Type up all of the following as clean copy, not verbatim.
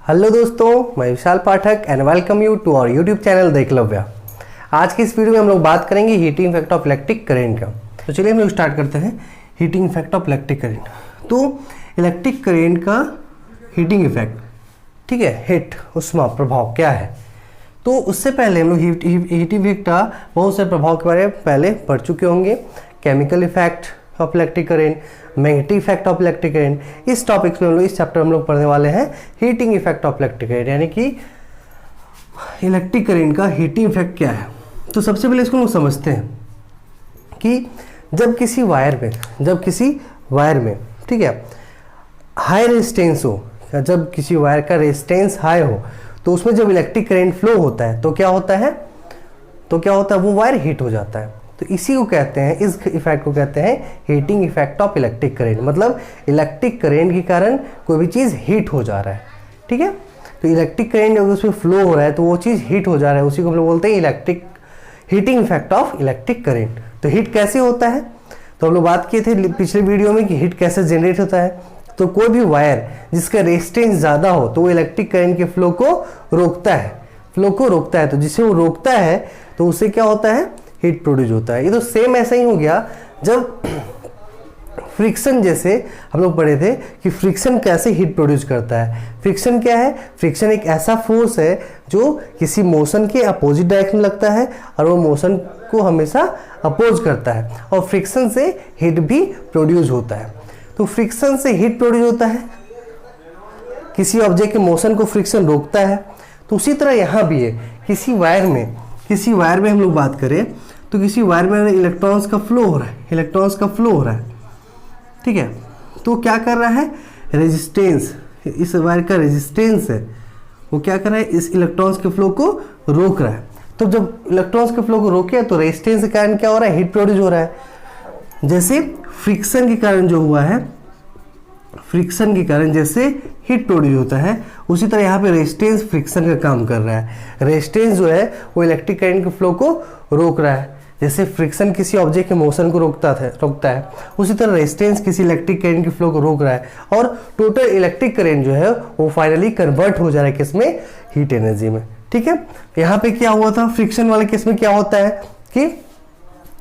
Hello दोस्तों, मैं Vishal Pathak and welcome you to our YouTube channel the Eklavya. आज की इस वीडियो में हम लोग बात करेंगे heating effect of electric current का। तो चलिए हम लोग स्टार्ट करते हैं heating effect of electric current. तो इलेक्ट्रिक करंट का हीटिंग इफेक्ट, ठीक है, हीट उष्मा प्रभाव क्या है। तो उससे पहले हम लोग हीटिंग इफेक्ट का बहुत से प्रभाव के बारे में पहले पढ़ चुके होंगे। Chemical effect of electric current, magnetic effect of electric current. इस टॉपिक्स में हम लोग इस चैप्टर में हम लोग पढ़ने वाले हैं heating effect of electric current, यानी कि इलेक्ट्रिक करंट का हीटिंग इफेक्ट क्या है। तो सबसे पहले इसको हम समझते हैं कि जब किसी वायर में ठीक है हाई रेजिस्टेंस हो, जब किसी वायर का रेजिस्टेंस हाई हो तो उसमें जब इलेक्ट्रिक करंट फ्लो होता है तो क्या होता है वो वायर हीट हो जाता है। तो इसी को कहते हैं, इस इफेक्ट को कहते हैं heating effect of electric current. मतलब इलेक्ट्रिक करंट के कारण कोई भी चीज़ हीट हो जा रहा है, ठीक है। तो इलेक्ट्रिक करंट अगर उसमें फ्लो हो रहा है तो वो चीज़ हीट हो जा रहा है, उसी को हम लोग बोलते हैं heating effect of electric current. तो हीट कैसे होता है, तो हम लोग बात किए थे पिछले वीडियो में कि हीट कैसे जनरेट होता है। तो कोई भी वायर जिसका रेजिस्टेंस ज़्यादा हो तो वो इलेक्ट्रिक करंट के फ्लो को रोकता है, तो जिसे वो रोकता है तो उससे क्या होता है, हीट प्रोड्यूस होता है। ये तो सेम ऐसा ही हो गया जब फ्रिक्शन, जैसे हम लोग पढ़े थे कि फ्रिक्शन कैसे हीट प्रोड्यूस करता है। फ्रिक्शन क्या है, फ्रिक्शन एक ऐसा फोर्स है जो किसी मोशन के अपोजिट डायरेक्शन में लगता है और वो मोशन को हमेशा अपोज करता है, और फ्रिक्शन से हीट भी प्रोड्यूस होता है। तो फ्रिक्शन से हीट प्रोड्यूस होता है, किसी ऑब्जेक्ट के मोशन को फ्रिक्शन रोकता है। तो उसी तरह यहाँ भी है, किसी वायर में हम लोग बात करें तो किसी वायर में इलेक्ट्रॉन्स का फ्लो हो रहा है, ठीक है। तो क्या कर रहा है, रेजिस्टेंस, इस वायर का रेजिस्टेंस है वो क्या कर रहा है, इस इलेक्ट्रॉन्स के फ्लो को रोक रहा है। तो जब इलेक्ट्रॉन्स के फ्लो को रोके तो रेजिस्टेंस के कारण क्या हो रहा है, हीट प्रोड्यूस हो रहा है। जैसे फ्रिक्शन के कारण जो हुआ है, फ्रिक्शन के कारण जैसे हीट प्रोड्यूस होता है, उसी तरह यहाँ पे रेजिस्टेंस फ्रिक्शन का काम कर रहा है। रेजिस्टेंस जो है वो इलेक्ट्रिक करंट के फ्लो को रोक रहा है। जैसे फ्रिक्शन किसी ऑब्जेक्ट के मोशन को रोकता है, उसी तरह रेजिस्टेंस किसी इलेक्ट्रिक करंट के फ्लो को रोक रहा है, और टोटल इलेक्ट्रिक करंट जो है वो फाइनली कन्वर्ट हो जा रहा है किसमें, हीट एनर्जी में, ठीक है। यहाँ पे क्या हुआ था, फ्रिक्शन वाले केस में क्या होता है कि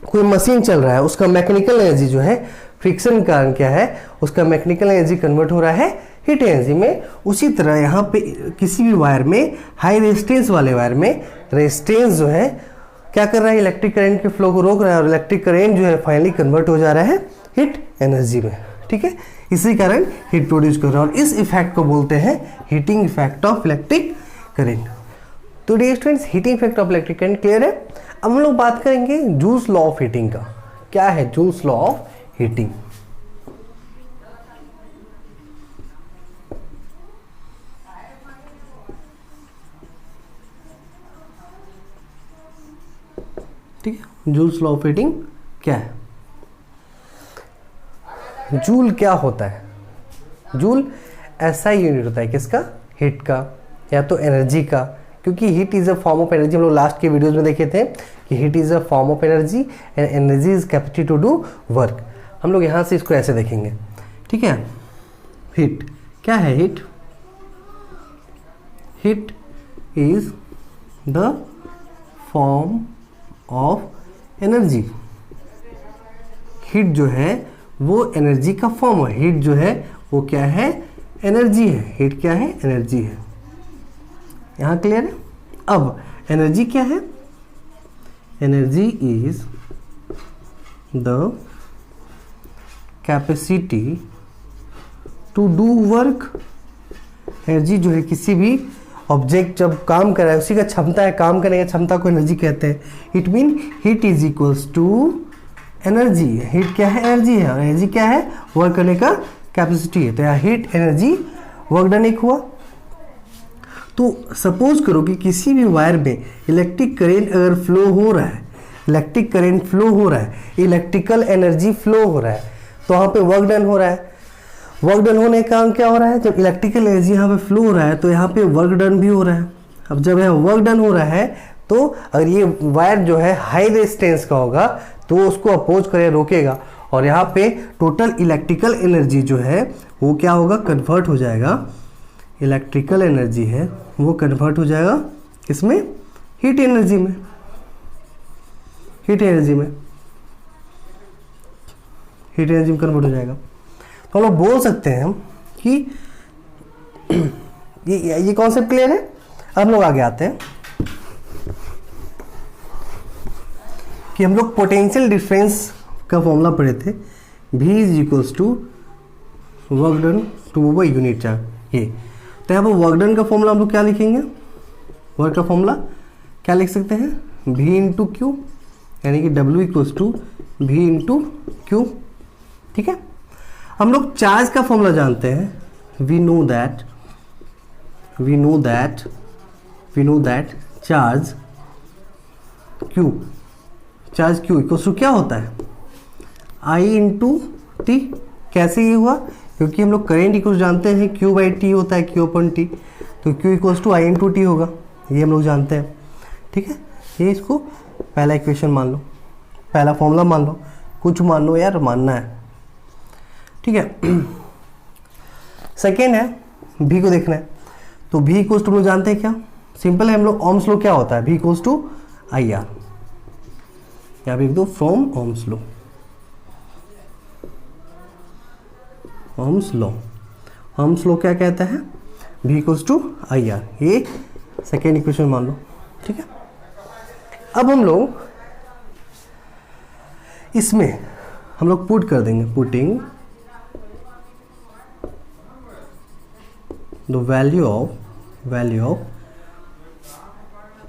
कोई मशीन चल रहा है, उसका मैकेनिकल एनर्जी जो है फ्रिक्शन के कारण क्या है, उसका मैकेनिकल एनर्जी कन्वर्ट हो रहा है हीट एनर्जी में। उसी तरह यहाँ पे किसी भी वायर में, हाई रेजिस्टेंस वाले वायर में रेजिस्टेंस जो है क्या कर रहा है, इलेक्ट्रिक करंट के फ्लो को रोक रहा है, और इलेक्ट्रिक करंट जो है फाइनली कन्वर्ट हो जा रहा है हीट एनर्जी में, ठीक है। इसी कारण हीट प्रोड्यूस कर रहा है, और इस इफेक्ट को बोलते हैं heating effect of electric current. तो dear students, heating effect of electric current clear है। अब हम लोग बात करेंगे जूल्स लॉ ऑफ हीटिंग का। क्या है जूल्स लॉ ऑफ हीटिंग। ठीक है, जूल्स लॉ ऑफ हीटिंग क्या है। जूल क्या होता है, जूल ऐसा यूनिट होता है किसका, हीट का या तो एनर्जी का, क्योंकि heat is a form of energy. हम लोग लास्ट के वीडियोस में देखे थे कि heat is a form of energy and energy is capacity to do work. हम लोग यहाँ से इसको ऐसे देखेंगे, ठीक है। हीट क्या है, heat is the form of energy. Heat जो है वो एनर्जी का फॉर्म है, हीट जो है वो क्या है, एनर्जी है। हीट क्या है, एनर्जी है। यहाँ क्लियर है। अब एनर्जी क्या है, energy is the capacity to do work. Energy जो है किसी भी ऑब्जेक्ट जब काम कर रहा है उसी का क्षमता है, काम करने की क्षमता को एनर्जी कहते हैं। It mean heat is equals to energy. Heat क्या है, एनर्जी है, और एनर्जी क्या है, वर्क करने का कैपेसिटी है। तो यहाँ हीट, एनर्जी, वर्क डन एक हुआ। तो सपोज करो कि किसी भी वायर में इलेक्ट्रिक करंट अगर फ्लो हो रहा है, इलेक्ट्रिकल एनर्जी फ्लो हो रहा है, तो वहाँ पे वर्क डन हो रहा है। वर्क डन होने का काम क्या हो रहा है, जब इलेक्ट्रिकल एनर्जी यहाँ पे फ्लो हो रहा है तो यहाँ पे वर्क डन भी हो रहा है। अब जब यहाँ वर्क डन हो रहा है तो अगर ये वायर जो है हाई रेजिस्टेंस का होगा तो उसको अपोज करे, रोकेगा, और यहाँ पे टोटल इलेक्ट्रिकल एनर्जी जो है वो क्या होगा, कन्वर्ट हो जाएगा इलेक्ट्रिकल एनर्जी है वो कन्वर्ट हो जाएगा किसमें, हीट एनर्जी में, हीट एनर्जी में, हीट एनर्जी में कन्वर्ट हो जाएगा। तो हम लोग बोल सकते हैं कि ये कॉन्सेप्ट क्लियर है। अब हम लोग आगे आते हैं कि हम लोग पोटेंशियल डिफरेंस का फॉर्मूला पढ़े थे, V is equals to work done to by unit charge. ये तो यहाँ पर वर्क डन का फॉर्मूला हम लोग क्या लिखेंगे, वर्क का फॉर्मूला क्या लिख सकते हैं, V इंटू क्यू, यानी कि W equals to V into Q. ठीक है, हम लोग चार्ज का फॉर्मूला जानते हैं, we know that charge Q, charge Q equals to क्या होता है, I इंटू टी। कैसे ये हुआ, क्योंकि हम लोग करेंट इक्वल्स जानते हैं Q बाई टी होता है, Q अपन टी, तो Q equals to I into t होगा, ये हम लोग जानते हैं। ठीक है, ये इसको पहला इक्वेशन मान लो, पहला फॉर्मूला मान लो, कुछ मान लो यार, मानना है। ठीक है, सेकेंड है V को देखना है, तो V इक्वल्स टू हम लोग जानते हैं क्या, सिंपल है, हम लोग ओम्स लॉ क्या होता है, V इक्वल्स टू IR, यहाँ पे लिख दो from Ohm's law, Ohm's law, Ohm's law क्या कहता है, V इक्वल्स टू IR, ये सेकेंड इक्वेशन मान लो। ठीक है, अब हम लोग इसमें हम लोग पुट कर देंगे, putting the value of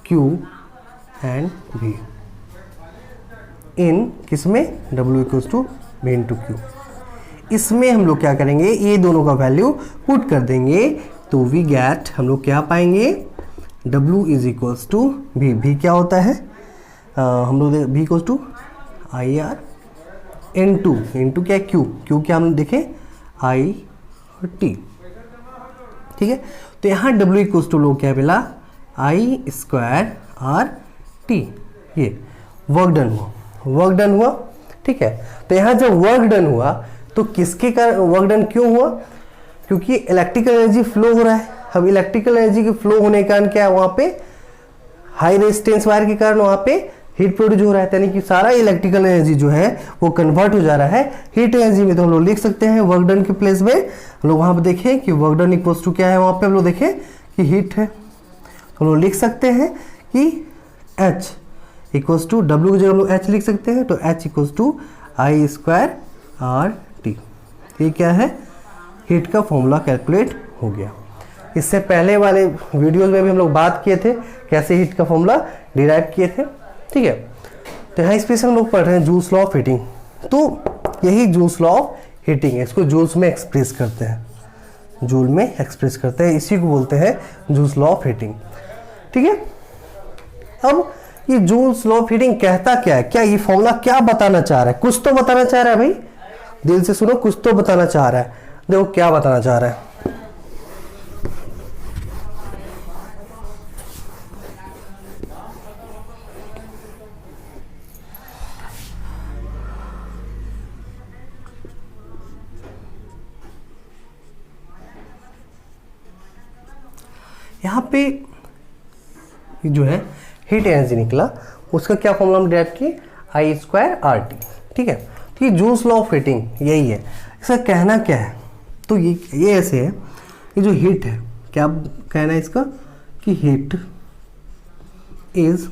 Q and V in किसमें, W equals to V into Q. इसमें हम लोग क्या करेंगे, ये दोनों का वैल्यू पुट कर देंगे, तो वी गेट, हम लोग क्या पाएंगे, W is equals to V क्या होता है, हम लोग V equals to IR into क्या Q क्या हम देखें I और T। ठीक है, तो यहाँ W इक्वल्स टू लोग क्या मिला, I स्क्वायर R T, ये वर्क डन हुआ। ठीक है, तो यहाँ जब वर्क डन हुआ तो किसके कारण वर्क डन क्यों हुआ, क्योंकि इलेक्ट्रिकल एनर्जी फ्लो हो रहा है। अब इलेक्ट्रिकल एनर्जी के फ्लो होने के कारण क्या है, वहाँ पे हाई रेजिस्टेंस वायर के कारण वहाँ पे हीट प्रोड्यूस हो रहा है, यानी कि सारा इलेक्ट्रिकल एनर्जी जो है वो कन्वर्ट हो जा रहा है हीट एनर्जी में। तो हम लोग लिख सकते हैं वर्क डन के प्लेस में, हम लोग वहाँ पे देखें कि वर्क डन इक्वल्स टू क्या है, वहाँ पे हम लोग देखें कि हीट है, तो हम लोग लिख सकते हैं कि H इक्वल्स टू W की जगह हम लोग H लिख सकते हैं, तो H equals to I square R T। ये क्या है, हीट का फॉर्मूला कैलकुलेट हो गया। इससे पहले वाले वीडियोस में भी हम लोग बात किए थे कैसे हीट का फॉर्मूला डिराइव किए थे। ठीक है, तो यहाँ इस पे से हम लोग पढ़ रहे हैं जूल्स लॉ ऑफ हीटिंग। तो यही जूल्स लॉ ऑफ हीटिंग है, इसको जूल्स में एक्सप्रेस करते हैं, जूल में एक्सप्रेस करते हैं, इसी को बोलते हैं जूल्स लॉ ऑफ हीटिंग। ठीक है, अब ये जूल्स लॉ ऑफ हीटिंग कहता क्या है, क्या ये फॉर्मूला क्या बताना चाह रहा है, कुछ तो बताना चाह रहा है भाई, दिल से सुनो, कुछ तो बताना चाह रहा है। देखो क्या बताना चाह रहा है, यहाँ पे जो है हीट एनर्जी निकला, उसका क्या फॉर्मूला हम डिराइव किए, I स्क्वायर R T। ठीक है, तो ये जूल्स लॉ ऑफ हीटिंग यही है। इसका कहना क्या है, तो ये ऐसे है, ये जो हीट है, क्या कहना है इसका कि heat is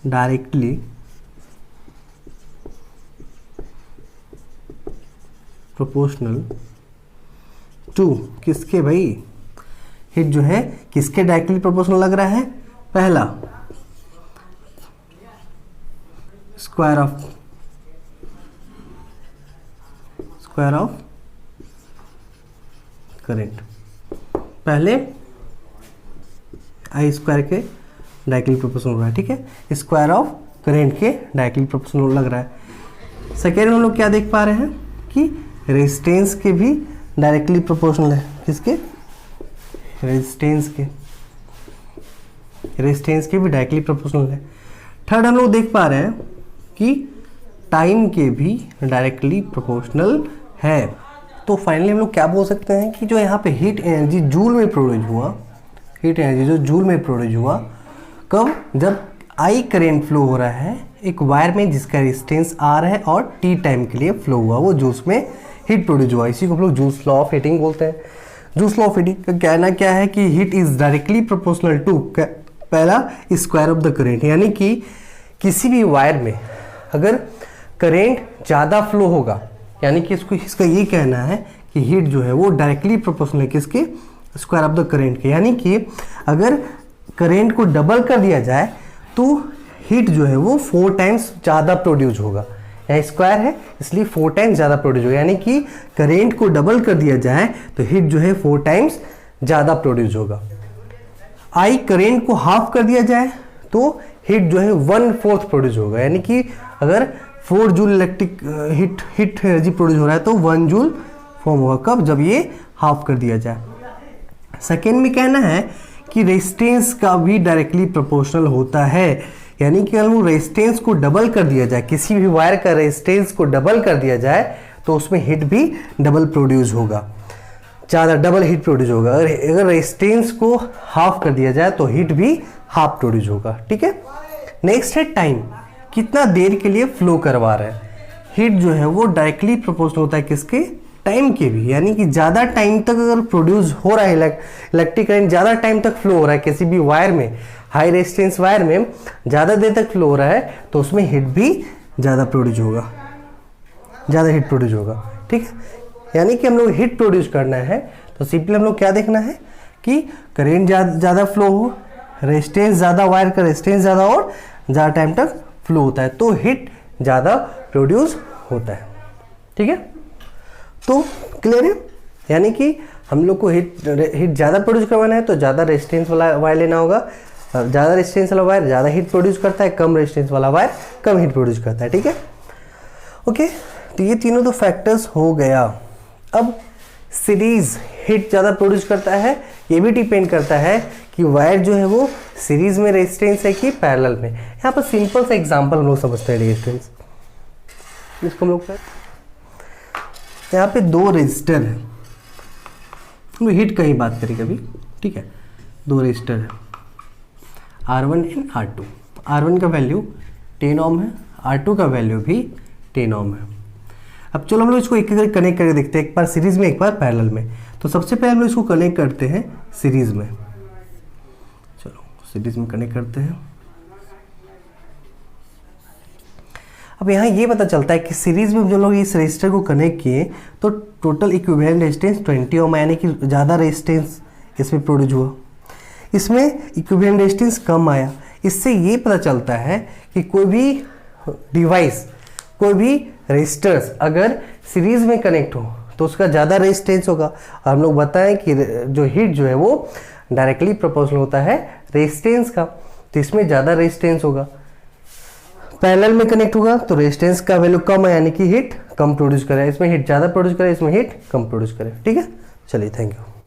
directly proportional to किसके, भाई हीट जो है किसके डायरेक्टली प्रोपोर्शनल लग रहा है, पहला स्क्वायर ऑफ करेंट, पहले I स्क्वायर के डायरेक्टली प्रोपोर्शनल हो रहा है। ठीक है, स्क्वायर ऑफ करेंट के डायरेक्टली प्रोपोर्शनल लग रहा है। सेकेंड हम लोग क्या देख पा रहे हैं कि रेजिस्टेंस के भी डायरेक्टली प्रोपोर्शनल है, किसके, रेजिस्टेंस के भी डायरेक्टली प्रोपोर्शनल है। थर्ड हम लोग देख पा रहे हैं कि टाइम के भी डायरेक्टली प्रोपोर्शनल है। तो फाइनली हम लोग क्या बोल सकते हैं कि जो यहाँ पे हीट एनर्जी जूल में प्रोड्यूस हुआ, हीट एनर्जी जो जूल में प्रोड्यूस हुआ, कब? जब आई करेंट फ्लो हो रहा है एक वायर में जिसका रेजिस्टेंस आर है और टी टाइम के लिए फ्लो हुआ, वो जूल्स में हीट प्रोड्यूस हुआ। इसी को हम लोग जूल्स लॉ ऑफ हीटिंग बोलते हैं। जूल्स लॉ ऑफ हीटिंग का कहना क्या है कि heat is directly proportional to पहला स्क्वायर ऑफ द करेंट, यानी कि किसी भी वायर में अगर करेंट ज़्यादा फ्लो होगा, यानी कि इसका ये कहना है कि हीट जो है वो डायरेक्टली प्रोपोर्शनल है किसके? स्क्वायर ऑफ द करेंट के। यानी कि अगर करेंट को डबल कर दिया जाए तो हीट जो है वो 4 टाइम्स ज़्यादा प्रोड्यूस होगा। यहाँ स्क्वायर है इसलिए 4 टाइम्स ज़्यादा प्रोड्यूस होगा, यानी कि करेंट को डबल कर दिया जाए तो हीट जो है 4 टाइम्स ज़्यादा प्रोड्यूस होगा। आई करेंट को हाफ कर दिया जाए तो हीट जो है 1/4 प्रोड्यूस होगा, यानी कि अगर 4 joule electric heat energy produce हो रहा है तो 1 जूल फॉर्म होगा। कब? जब ये हाफ कर दिया जाए। सेकेंड में कहना है कि रेजिस्टेंस का भी डायरेक्टली प्रोपोर्शनल होता है, यानी कि अगर रेजिस्टेंस को डबल कर दिया जाए, किसी भी वायर का रेजिस्टेंस को डबल कर दिया जाए तो उसमें हीट भी डबल प्रोड्यूस होगा, ज़्यादा डबल हीट प्रोड्यूस होगा। अगर रेजिस्टेंस को हाफ कर दिया जाए तो हीट भी हाफ प्रोड्यूस होगा। ठीक है। नेक्स्ट है टाइम, कितना देर के लिए फ्लो करवा रहा है। हीट जो है वो डायरेक्टली प्रोपोर्शनल होता है किसके? टाइम के भी, यानी कि ज़्यादा टाइम तक अगर प्रोड्यूस हो रहा है इलेक्ट्रिक करंट ज़्यादा टाइम तक फ्लो हो रहा है किसी भी वायर में, हाई रेजिस्टेंस वायर में ज़्यादा देर तक फ्लो हो रहा है तो उसमें हीट भी ज़्यादा प्रोड्यूस होगा, ज़्यादा हीट प्रोड्यूस होगा। ठीक है। यानी कि हम लोग हीट प्रोड्यूस करना है तो सिंपली हम लोग क्या देखना है कि करेंट ज़्यादा फ्लो हो, रेजिस्टेंस ज़्यादा, वायर का रेजिस्टेंस ज़्यादा और ज़्यादा टाइम तक फ्लो होता है तो हीट ज़्यादा प्रोड्यूस होता है। ठीक है। तो क्लियर है, यानी कि हम लोग को हीट ज़्यादा प्रोड्यूस करवाना है तो ज़्यादा रेजिस्टेंस वाला वायर लेना होगा। ज़्यादा रेजिस्टेंस वाला वायर ज़्यादा हीट प्रोड्यूस करता है, कम रेजिस्टेंस वाला वायर कम हीट प्रोड्यूस करता है। ठीक है। ओके, तो ये तीनों तो फैक्टर्स हो गया। अब सीरीज हीट ज़्यादा प्रोड्यूस करता है, ये भी डिपेंड करता है कि वायर जो है वो सीरीज में रेजिस्टेंस है कि पैरेलल में। यहाँ पर सिंपल सा एग्जांपल हम लोग समझते हैं रेजिस्टेंस, इसको हम लोग यहाँ पे 2 रेजिस्टर है, हम हीट का ही बात करेंगे अभी। ठीक है। 2 रेजिस्टर है R1 एंड R2। R1 का वैल्यू 10 ओम है, R2 का वैल्यू भी 10 ओम है। अब चलो हम लोग इसको एक एक कनेक्ट करके देखते हैं, एक बार सीरीज में एक बार पैरेलल में। तो सबसे पहले हम लोग इसको कनेक्ट करते हैं सीरीज में। चलो सीरीज में कनेक्ट करते हैं। अब यहाँ ये पता चलता है कि सीरीज में जो लोग इस रेजिस्टर को कनेक्ट किए तो टोटल इक्विवेलेंट रेजिस्टेंस 20 ओम, यानी कि ज़्यादा रेजिस्टेंस इसमें प्रोड्यूस हुआ, इसमें इक्विवेलेंट रेजिस्टेंस कम आया। इससे ये पता चलता है कि कोई भी डिवाइस, कोई भी रेजिस्टर्स अगर सीरीज में कनेक्ट हो तो उसका ज़्यादा रेजिस्टेंस होगा। और हम लोग बताएं कि जो हीट जो है वो डायरेक्टली प्रोपोर्शनल होता है रेजिस्टेंस का, तो इसमें ज़्यादा रेजिस्टेंस होगा। पैरेलल में कनेक्ट होगा तो रेजिस्टेंस का वैल्यू कम है, यानी कि हीट कम प्रोड्यूस करे, इसमें हीट ज़्यादा प्रोड्यूस करे, इसमें हीट कम प्रोड्यूस करे। ठीक है। चलिए, थैंक यू।